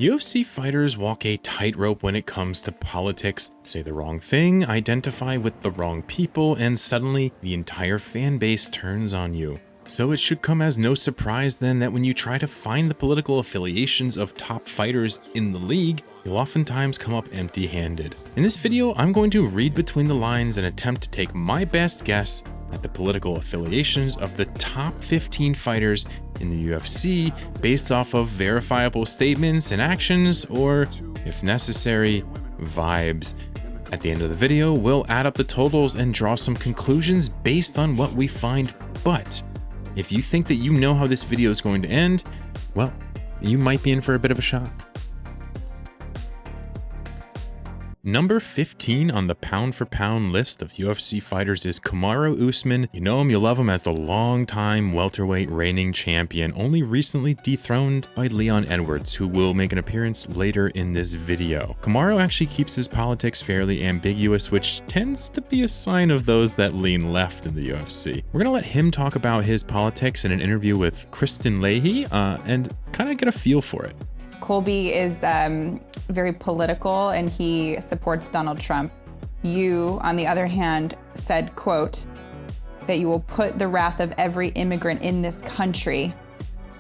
UFC fighters walk a tightrope when it comes to politics, say the wrong thing, identify with the wrong people, and suddenly the entire fan base turns on you. So it should come as no surprise then that when you try to find the political affiliations of top fighters in the league, you'll oftentimes come up empty-handed. In this video, I'm going to read between the lines and attempt to take my best guess at the political affiliations of the top 15 fighters in the UFC based off of verifiable statements and actions, or, if necessary, vibes. At the end of the video, we'll add up the totals and draw some conclusions based on what we find, but if you think that you know how this video is going to end, well, you might be in for a bit of a shock. Number 15 on the pound-for-pound list of UFC fighters is Kamaru Usman. You know him, you love him as the long-time welterweight reigning champion, only recently dethroned by Leon Edwards, who will make an appearance later in this video. Kamaru actually keeps his politics fairly ambiguous, which tends to be a sign of those that lean left in the UFC. We're gonna let him talk about his politics in an interview with Kristen Leahy and kind of get a feel for it. Colby is very political and he supports Donald Trump. You, on the other hand, said, quote, that you will put the wrath of every immigrant in this country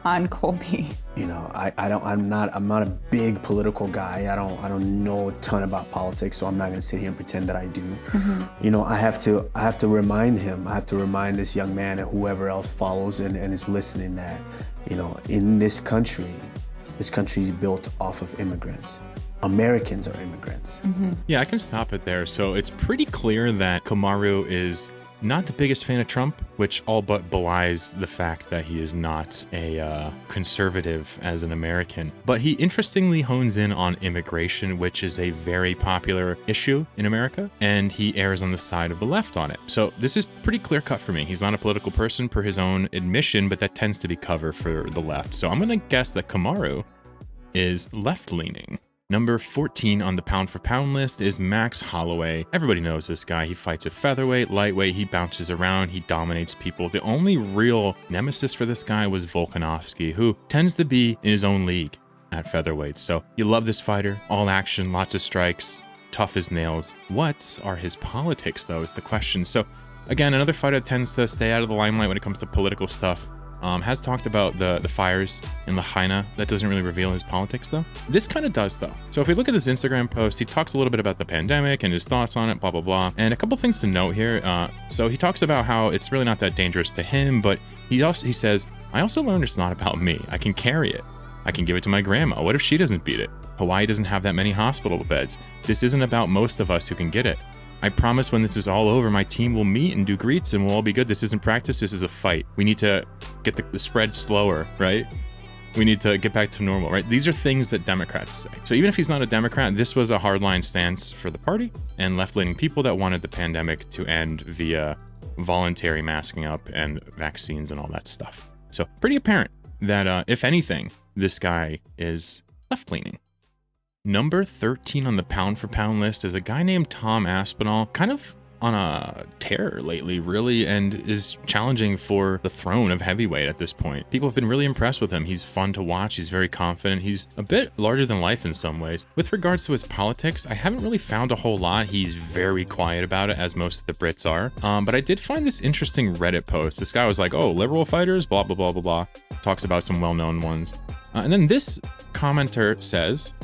on Colby. You know, I'm not a big political guy. I don't know a ton about politics, so I'm not gonna sit here and pretend that I do. Mm-hmm. You know, I have to remind him, I have to remind this young man and whoever else follows and is listening that, you know, in this country is built off of immigrants. Americans are immigrants. Mm-hmm. Yeah, I can stop it there. So it's pretty clear that Kamaru is not the biggest fan of Trump, which all but belies the fact that he is not a conservative as an American. But he interestingly hones in on immigration, which is a very popular issue in America, and he errs on the side of the left on it. So this is pretty clear cut for me. He's not a political person per his own admission, but that tends to be cover for the left. So I'm gonna guess that Kamaru is left-leaning. Number 14 on the pound-for-pound list is Max Holloway. Everybody knows this guy. He fights at featherweight, lightweight, he bounces around, he dominates people. The only real nemesis for this guy was Volkanovski, who tends to be in his own league at featherweight. So you love this fighter, all action, lots of strikes, tough as nails. What are his politics, though, is the question. So again, another fighter that tends to stay out of the limelight when it comes to political stuff. Has talked about the fires in Lahaina. That doesn't really reveal his politics, though. This kind of does, though. So if we look at his Instagram post, he talks a little bit about the pandemic and his thoughts on it, blah, blah, blah. And a couple things to note here. So he talks about how it's really not that dangerous to him, but he says, I also learned it's not about me. I can carry it. I can give it to my grandma. What if she doesn't beat it? Hawaii doesn't have that many hospital beds. This isn't about most of us who can get it. I promise when this is all over, my team will meet and do greets and we'll all be good. This isn't practice, this is a fight. We need to get the spread slower, right? We need to get back to normal, right? These are things that Democrats say. So even if he's not a Democrat, this was a hardline stance for the party and left-leaning people that wanted the pandemic to end via voluntary masking up and vaccines and all that stuff. So pretty apparent that if anything, this guy is left-leaning. Number 13 on the pound-for-pound list is a guy named Tom Aspinall, kind of on a tear lately, really, and is challenging for the throne of heavyweight at this point. People have been really impressed with him. He's fun to watch. He's very confident. He's a bit larger than life in some ways. With regards to his politics, I haven't really found a whole lot. He's very quiet about it, as most of the Brits are. But I did find this interesting Reddit post. This guy was like, oh, liberal fighters, blah, blah, blah, blah, blah. Talks about some well-known ones. And then this commenter says,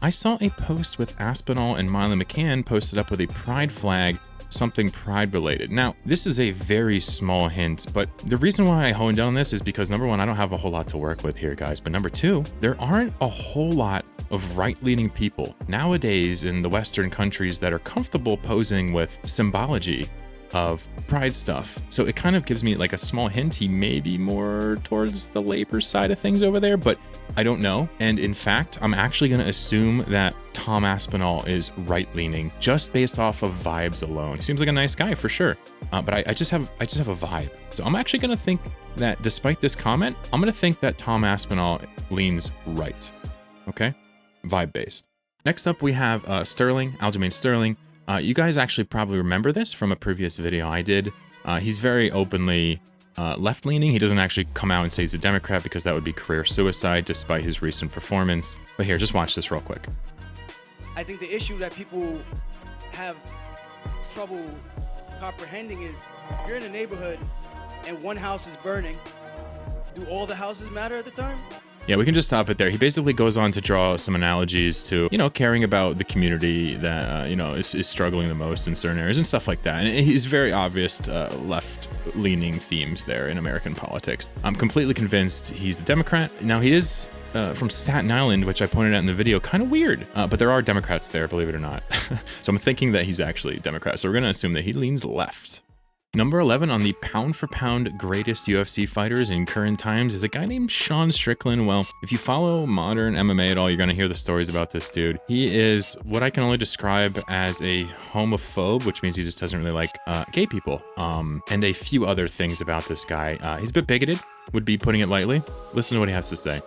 I saw a post with Aspinall and Miley McCann posted up with a pride flag, something pride related. Now, this is a very small hint, but the reason why I honed in on this is because number one, I don't have a whole lot to work with here, guys. But number two, there aren't a whole lot of right-leaning people nowadays in the Western countries that are comfortable posing with symbology of pride stuff. So it kind of gives me like a small hint. He may be more towards the labor side of things over there, but I don't know. And in fact, I'm actually going to assume that Tom Aspinall is right-leaning just based off of vibes alone. He seems like a nice guy for sure, but I just have a vibe. So I'm actually going to think that despite this comment, I'm going to think that Tom Aspinall leans right. Okay, vibe based. Next up, we have Sterling, Aljamain Sterling. You guys actually probably remember this from a previous video I did. He's very openly left-leaning. He doesn't actually come out and say he's a Democrat because that would be career suicide despite his recent performance. But here, just watch this real quick. I think the issue that people have trouble comprehending is you're in a neighborhood and one house is burning. Do all the houses matter at the time? Yeah, we can just stop it there. He basically goes on to draw some analogies to, caring about the community that, is struggling the most in certain areas and stuff like that. And he's very obvious left-leaning themes there in American politics. I'm completely convinced he's a Democrat. Now, he is from Staten Island, which I pointed out in the video, kind of weird. But there are Democrats there, believe it or not. So I'm thinking that he's actually a Democrat. So we're going to assume that he leans left. Number 11 on the pound-for-pound greatest UFC fighters in current times is a guy named Sean Strickland. Well, if you follow modern MMA at all, you're going to hear the stories about this dude. He is what I can only describe as a homophobe, which means he just doesn't really like gay people, and a few other things about this guy. He's a bit bigoted, would be putting it lightly. Listen to what he has to say.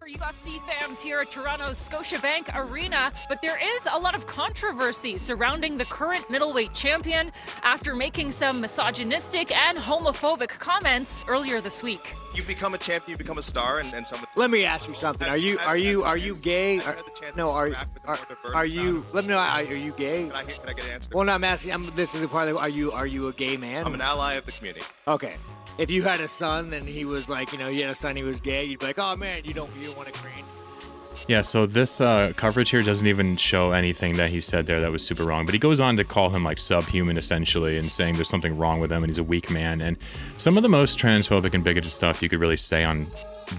UFC fans here at Toronto's Scotiabank Arena, but there is a lot of controversy surrounding the current middleweight champion after making some misogynistic and homophobic comments earlier this week. You become a champion, you become a star, and someone. Let me ask you something. Are you gay? No, are you? Let me know. Are you gay? Can I get an answer? Well, no, I'm asking. This is the part. Are you a gay man? I'm an ally of the community. Okay. If you had a son and he was like, you had a son, he was gay, you'd be like, oh man, you don't want to green. Yeah, so this coverage here doesn't even show anything that he said there that was super wrong, but he goes on to call him like subhuman essentially and saying there's something wrong with him and he's a weak man, and some of the most transphobic and bigoted stuff you could really say on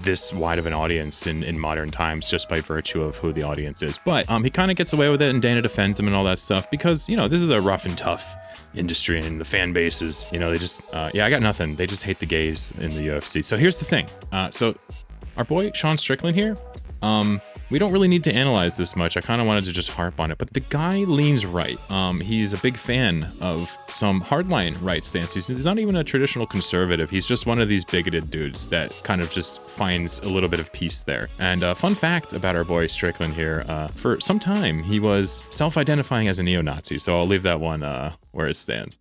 this wide of an audience in modern times just by virtue of who the audience is. But he kind of gets away with it, and Dana defends him and all that stuff because, this is a rough and tough industry, and the fan bases, they just, I got nothing. They just hate the gays in the UFC. So here's the thing. So our boy Sean Strickland here, we don't really need to analyze this much. I kind of wanted to just harp on it, but the guy leans right. He's a big fan of some hardline right stances. He's not even a traditional conservative. He's just one of these bigoted dudes that kind of just finds a little bit of peace there. And fun fact about our boy Strickland here, for some time, he was self-identifying as a neo-Nazi. So I'll leave that one where it stands.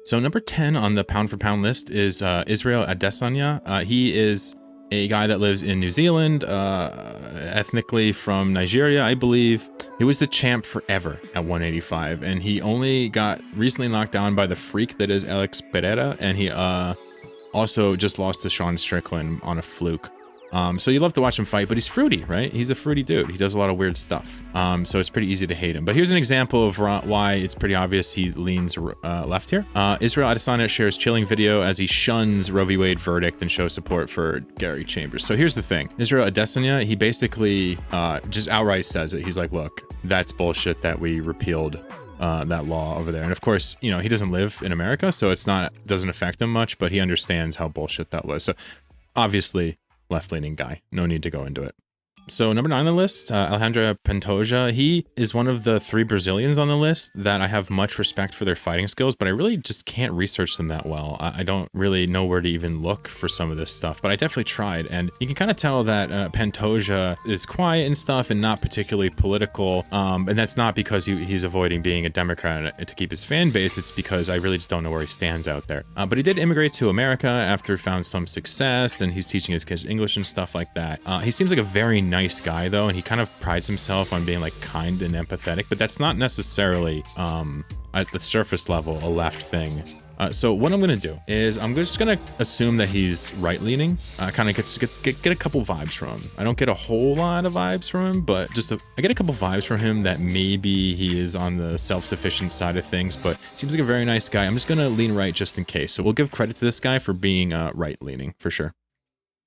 So number 10 on the pound-for-pound list is Israel Adesanya. He is a guy that lives in New Zealand, ethnically from Nigeria, I believe. He was the champ forever at 185, and he only got recently knocked down by the freak that is Alex Pereira, and he also just lost to Sean Strickland on a fluke. So you love to watch him fight, but he's fruity, right? He's a fruity dude. He does a lot of weird stuff. So it's pretty easy to hate him. But here's an example of why it's pretty obvious he leans left here. Israel Adesanya shares chilling video as he shuns Roe v. Wade verdict and shows support for Gary Chambers. So here's the thing. Israel Adesanya, he basically just outright says it. He's like, look, that's bullshit that we repealed that law over there. And of course, he doesn't live in America, so doesn't affect him much, but he understands how bullshit that was. So obviously, left-leaning guy. No need to go into it. So number 9 on the list, Alexandre Pantoja. He is one of the 3 Brazilians on the list that I have much respect for their fighting skills, but I really just can't research them that well. I don't really know where to even look for some of this stuff, but I definitely tried. And you can kind of tell that Pantoja is quiet and stuff and not particularly political. And that's not because he's avoiding being a Democrat to keep his fan base. It's because I really just don't know where he stands out there. But he did immigrate to America after found some success, and he's teaching his kids English and stuff like that. He seems like a very nice guy though, and he kind of prides himself on being like kind and empathetic, but that's not necessarily at the surface level a left thing. So what I'm gonna do is I'm just gonna assume that he's right-leaning. Kind of get a couple vibes from him. I don't get a whole lot of vibes from him, but I get a couple vibes from him that maybe he is on the self-sufficient side of things, but seems like a very nice guy. I'm just gonna lean right just in case. So we'll give credit to this guy for being right-leaning for sure.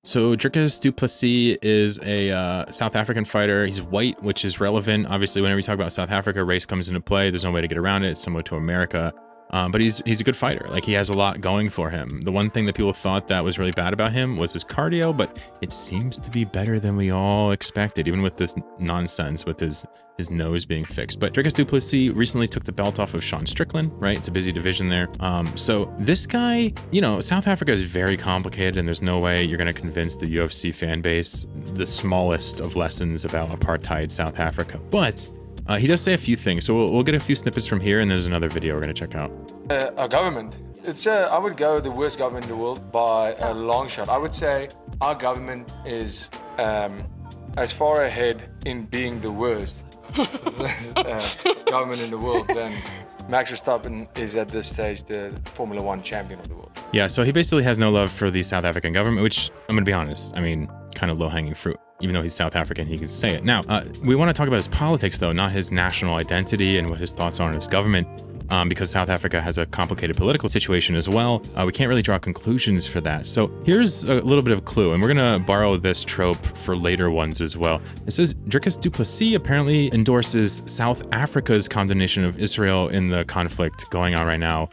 So Dricus Du Plessis is a South African fighter. He's white, which is relevant. Obviously, whenever you talk about South Africa, race comes into play. There's no way to get around it. It's similar to America. But he's a good fighter. Like, he has a lot going for him. The one thing that people thought that was really bad about him was his cardio, but it seems to be better than we all expected, even with this nonsense with his nose being fixed. But Dricus Du Plessis recently took the belt off of Sean Strickland, right? It's a busy division there. So this guy, South Africa is very complicated, and there's no way you're going to convince the UFC fan base the smallest of lessons about apartheid South Africa. But he does say a few things, so we'll get a few snippets from here, and there's another video we're going to check out. Our government I would go the worst government in the world by a long shot. I would say our government is as far ahead in being the worst government in the world than Max Verstappen is at this stage the Formula One champion of the world. Yeah, so he basically has no love for the South African government, which I'm going to be honest, I mean, kind of low-hanging fruit. Even though he's South African, he can say it. Now, we want to talk about his politics, though, not his national identity and what his thoughts are on his government, because South Africa has a complicated political situation as well. We can't really draw conclusions for that. So here's a little bit of a clue, and we're going to borrow this trope for later ones as well. It says, Dricus Du Plessis apparently endorses South Africa's condemnation of Israel in the conflict going on right now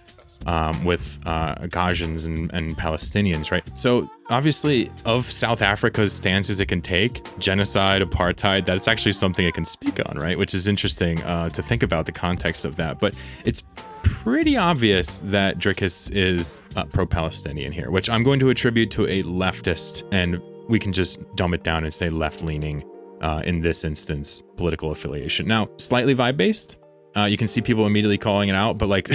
with Gazans and Palestinians, right? So obviously, of South Africa's stances it can take, genocide, apartheid, that's actually something it can speak on, right? Which is interesting to think about the context of that. But it's pretty obvious that Dricus is pro-Palestinian here, which I'm going to attribute to a leftist, and we can just dumb it down and say left-leaning, in this instance, political affiliation. Now, slightly vibe-based. You can see people immediately calling it out, but like,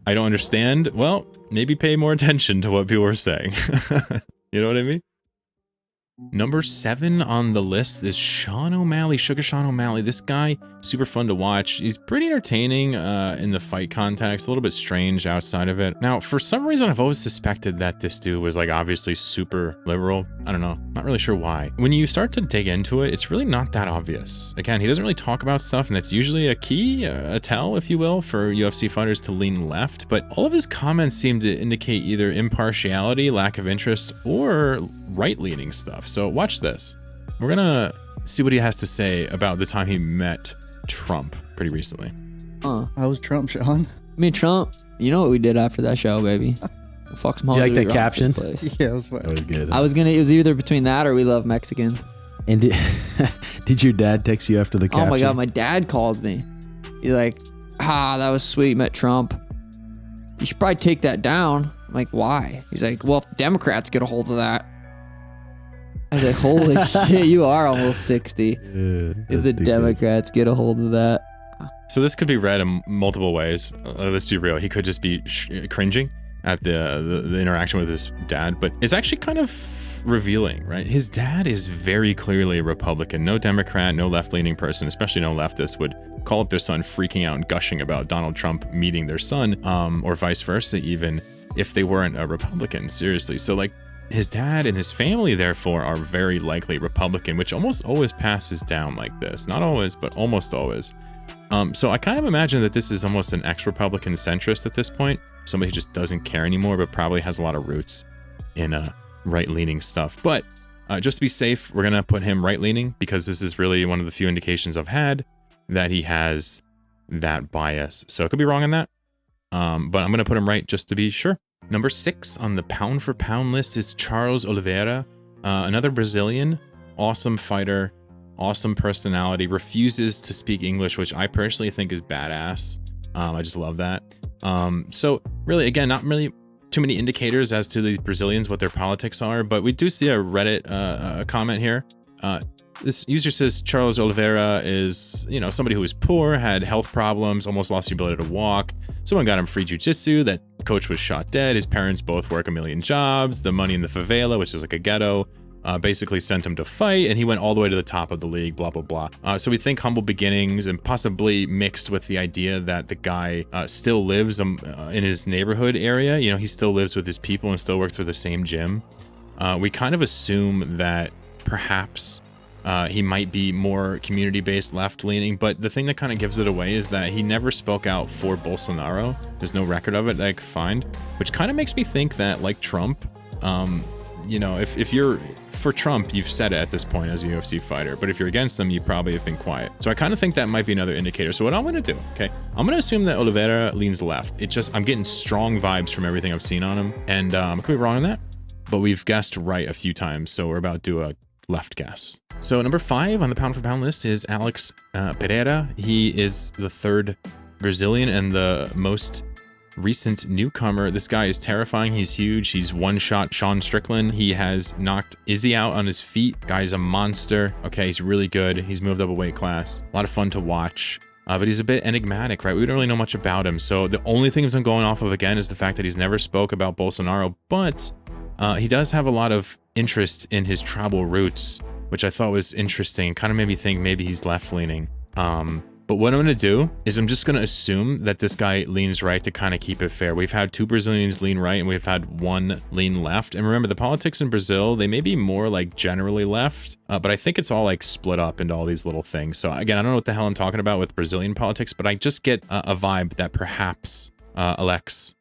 I don't understand. Well, maybe pay more attention to what people are saying. You know what I mean? Number 7 on the list is Sean O'Malley, Sugar Sean O'Malley. This guy, super fun to watch. He's pretty entertaining in the fight context, a little bit strange outside of it. Now, for some reason, I've always suspected that this dude was like obviously super liberal. I don't know, not really sure why. When you start to dig into it, it's really not that obvious. Again, he doesn't really talk about stuff, and that's usually a key, a tell, if you will, for UFC fighters to lean left. But all of his comments seem to indicate either impartiality, lack of interest, or right-leaning stuff. So watch this. We're gonna see what he has to say about the time he met Trump pretty recently. How was Trump, Sean? Me and Trump, you know what we did after that show, baby? Fuck some Hollywood. You like that caption? Yeah, it was fun. That was good. It was either between that or we love Mexicans. And did your dad text you after the caption? Oh my God, my dad called me. He's like, that was sweet, met Trump. You should probably take that down. I'm like, why? He's like, well, if Democrats get a hold of that. I was like, holy shit, you are almost 60. If the Democrats get a hold of that. So this could be read in multiple ways. Let's be real. He could just be cringing at the interaction with his dad, but it's actually kind of revealing, right? His dad is very clearly a Republican. No Democrat, no left-leaning person, especially no leftist, would call up their son freaking out and gushing about Donald Trump meeting their son, or vice versa even, if they weren't a Republican, seriously. So like, his dad and his family, therefore, are very likely Republican, which almost always passes down like this. Not always, but almost always. So I kind of imagine that this is almost an ex-Republican centrist at this point. Somebody who just doesn't care anymore, but probably has a lot of roots in right-leaning stuff. But just to be safe, we're going to put him right-leaning because this is really one of the few indications I've had that he has that bias. So I could be wrong on that, but I'm going to put him right just to be sure. Number 6 on the pound-for-pound list is Charles Oliveira, another Brazilian, awesome fighter, awesome personality, refuses to speak English, which I personally think is badass. I just love that. So really, again, not really too many indicators as to the Brazilians, what their politics are, but we do see a Reddit comment here. This user says Charles Oliveira is, somebody who was poor, had health problems, almost lost the ability to walk. Someone got him free jiu-jitsu, that coach was shot dead, his parents both work a million jobs, the money in the favela, which is like a ghetto, basically sent him to fight, and he went all the way to the top of the league, blah, blah, blah. So we think humble beginnings, and possibly mixed with the idea that the guy still lives in his neighborhood area. He still lives with his people and still works for the same gym. We kind of assume that perhaps he might be more community-based, left-leaning, but the thing that kind of gives it away is that he never spoke out for Bolsonaro. There's no record of it that I could find, which kind of makes me think that, like Trump, if you're for Trump, you've said it at this point as a UFC fighter, but if you're against him, you probably have been quiet. So I kind of think that might be another indicator. So what I'm going to do, okay, I'm going to assume that Oliveira leans left. I'm getting strong vibes from everything I've seen on him, and I could be wrong on that, but we've guessed right a few times, so we're about to do a left guess. So number 5 on the pound-for-pound list is Alex Pereira. He is the 3rd Brazilian and the most recent newcomer. This guy is terrifying. He's huge. He's one-shot Sean Strickland. He has knocked Izzy out on his feet. Guy's a monster. Okay, he's really good. He's moved up a weight class. A lot of fun to watch. but he's a bit enigmatic, right? We don't really know much about him. So the only thing I'm going off of again is the fact that he's never spoke about Bolsonaro, but he does have a lot of interest in his tribal roots, which I thought was interesting. Kind of made me think maybe he's left-leaning. But what I'm going to do is I'm just going to assume that this guy leans right to kind of keep it fair. We've had 2 Brazilians lean right and we've had 1 lean left. And remember, the politics in Brazil, they may be more like generally left, but I think it's all like split up into all these little things. So again, I don't know what the hell I'm talking about with Brazilian politics, but I just get a vibe that perhaps Alex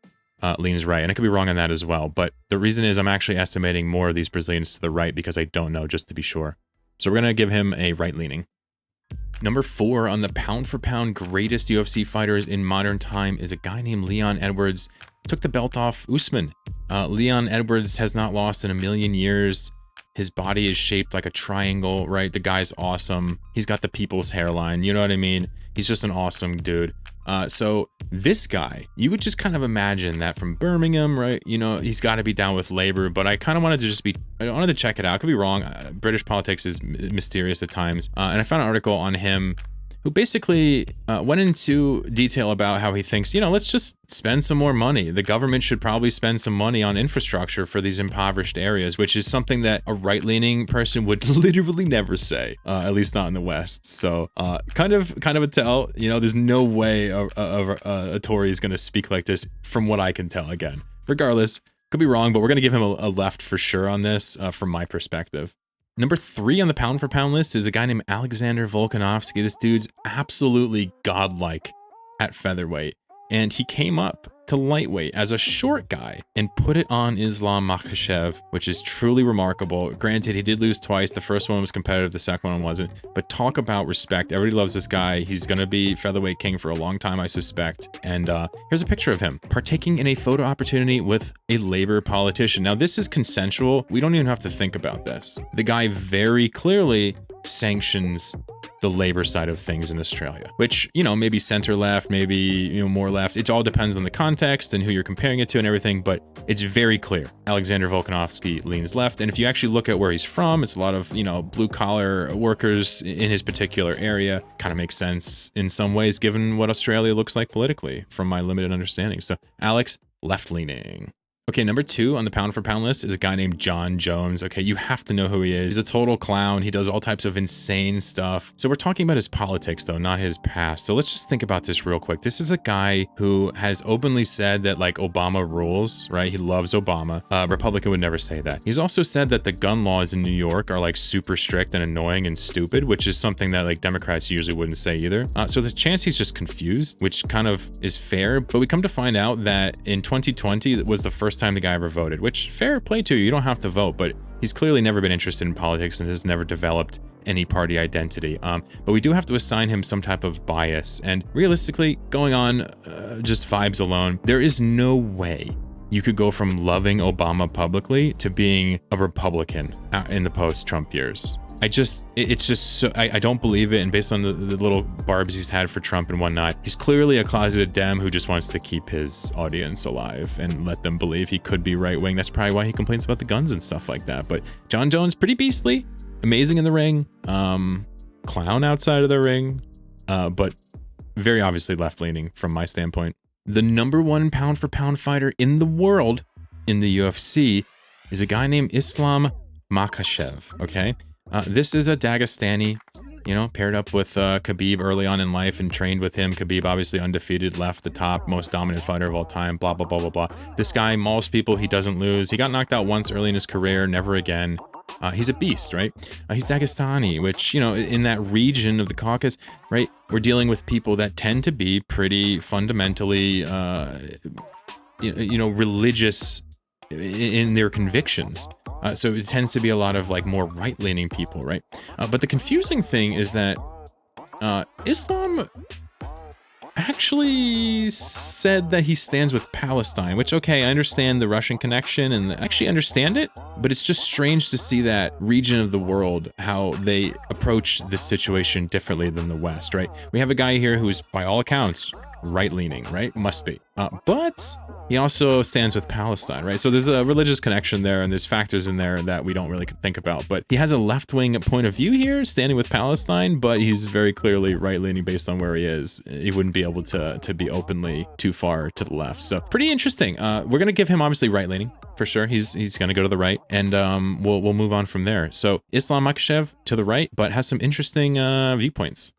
leans right. And I could be wrong on that as well. But the reason is I'm actually estimating more of these Brazilians to the right because I don't know, just to be sure. So we're going to give him a right leaning. Number 4 on the pound-for-pound greatest UFC fighters in modern time is a guy named Leon Edwards. Took the belt off Usman. Leon Edwards has not lost in a million years. His body is shaped like a triangle, right? The guy's awesome. He's got the people's hairline, you know what I mean? He's just an awesome dude. So this guy, you would just kind of imagine that from Birmingham, right? You know, he's got to be down with labor, but I kind of wanted to I wanted to check it out. I could be wrong. British politics is mysterious at times. And I found an article on him who basically went into detail about how he thinks, you know, let's just spend some more money. The government should probably spend some money on infrastructure for these impoverished areas, which is something that a right-leaning person would literally never say, at least not in the West. So kind of a tell, you know, there's no way a Tory is going to speak like this from what I can tell. Again, regardless, could be wrong, but we're going to give him a left for sure on this from my perspective. Number 3 on the pound-for-pound list is a guy named Alexandre Volkanovski. This dude's absolutely godlike at featherweight, and he came up to lightweight as a short guy and put it on Islam Makhachev, which is truly remarkable. Granted, he did lose twice. The first one was competitive, the second one wasn't. But talk about respect. Everybody loves this guy. He's going to be featherweight king for a long time, I suspect. And here's a picture of him partaking in a photo opportunity with a Labour politician. Now, this is consensual. We don't even have to think about this. The guy very clearly sanctions the Labour side of things in Australia, which, you know, maybe center left, maybe, you know, more left. It all depends on the context and who you're comparing it to and everything, but it's very clear. Alexander Volkanovski leans left. And if you actually look at where he's from, it's a lot of, you know, blue collar workers in his particular area. Kind of makes sense in some ways, given what Australia looks like politically from my limited understanding. So Alex, left leaning. Okay, number 2 on the pound-for-pound list is a guy named John Jones. Okay, you have to know who he is. He's a total clown. He does all types of insane stuff. So we're talking about his politics, though, not his past. So let's just think about this real quick. This is a guy who has openly said that, like, Obama rules, right? He loves Obama. Republican would never say that. He's also said that the gun laws in New York are, like, super strict and annoying and stupid, which is something that, like, Democrats usually wouldn't say either. So the chance he's just confused, which kind of is fair. But we come to find out that in 2020, it was the first time the guy ever voted, which fair play to you. You don't have to vote, but he's clearly never been interested in politics and has never developed any party identity. But we do have to assign him some type of bias. And realistically, going on just vibes alone, there is no way you could go from loving Obama publicly to being a Republican in the post-Trump years. It's just so, I don't believe it. And based on the little barbs he's had for Trump and whatnot, he's clearly a closeted Dem who just wants to keep his audience alive and let them believe he could be right wing. That's probably why he complains about the guns and stuff like that. But John Jones, pretty beastly, amazing in the ring, clown outside of the ring, but very obviously left leaning from my standpoint. The number 1 pound-for-pound fighter in the world in the UFC is a guy named Islam Makhachev, okay? This is a Dagestani, you know, paired up with Khabib early on in life and trained with him. Khabib, obviously undefeated, left the top, most dominant fighter of all time, blah, blah, blah, blah, blah. This guy mauls people, he doesn't lose. He got knocked out once early in his career, never again. He's a beast, right? He's Dagestani, which, you know, in that region of the Caucasus, right, we're dealing with people that tend to be pretty fundamentally, you know, religious in their convictions. So it tends to be a lot of like more right-leaning people, right? But the confusing thing is that Islam actually said that he stands with Palestine, which, okay, I understand the Russian connection and I actually understand it, but it's just strange to see that region of the world, how they approach this situation differently than the West, right? We have a guy here who's, by all accounts, right-leaning, right? Must be. But he also stands with Palestine, right? So there's a religious connection there, and there's factors in there that we don't really think about. But he has a left-wing point of view here, standing with Palestine, but he's very clearly right-leaning based on where he is. He wouldn't be able to be openly too far to the left. So pretty interesting. We're gonna give him obviously right-leaning for sure. He's gonna go to the right, and we'll move on from there. So Islam Makhachev to the right, but has some interesting viewpoints.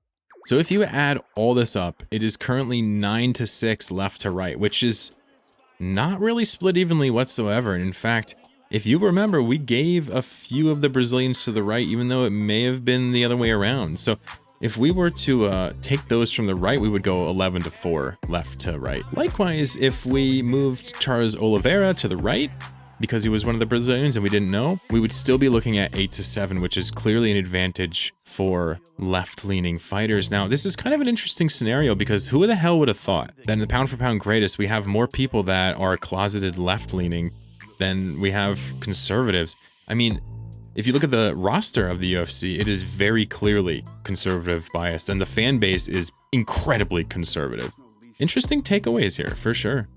So if you add all this up, it is currently 9-6 left to right, which is not really split evenly whatsoever. And in fact, if you remember, we gave a few of the Brazilians to the right, even though it may have been the other way around. So if we were to take those from the right, we would go 11-4 left to right. Likewise, if we moved Charles Oliveira to the right, because he was one of the Brazilians and we didn't know, we would still be looking at 8-7, which is clearly an advantage for left-leaning fighters. Now, this is kind of an interesting scenario because who the hell would have thought that in the pound-for-pound greatest, we have more people that are closeted left-leaning than we have conservatives. I mean, if you look at the roster of the UFC, it is very clearly conservative biased, and the fan base is incredibly conservative. Interesting takeaways here, for sure.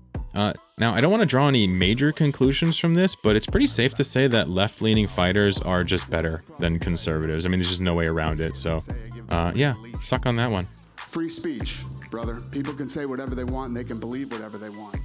Now, I don't want to draw any major conclusions from this, but it's pretty safe to say that left-leaning fighters are just better than conservatives. I mean, there's just no way around it. So, yeah, suck on that one. Free speech, brother. People can say whatever they want and they can believe whatever they want.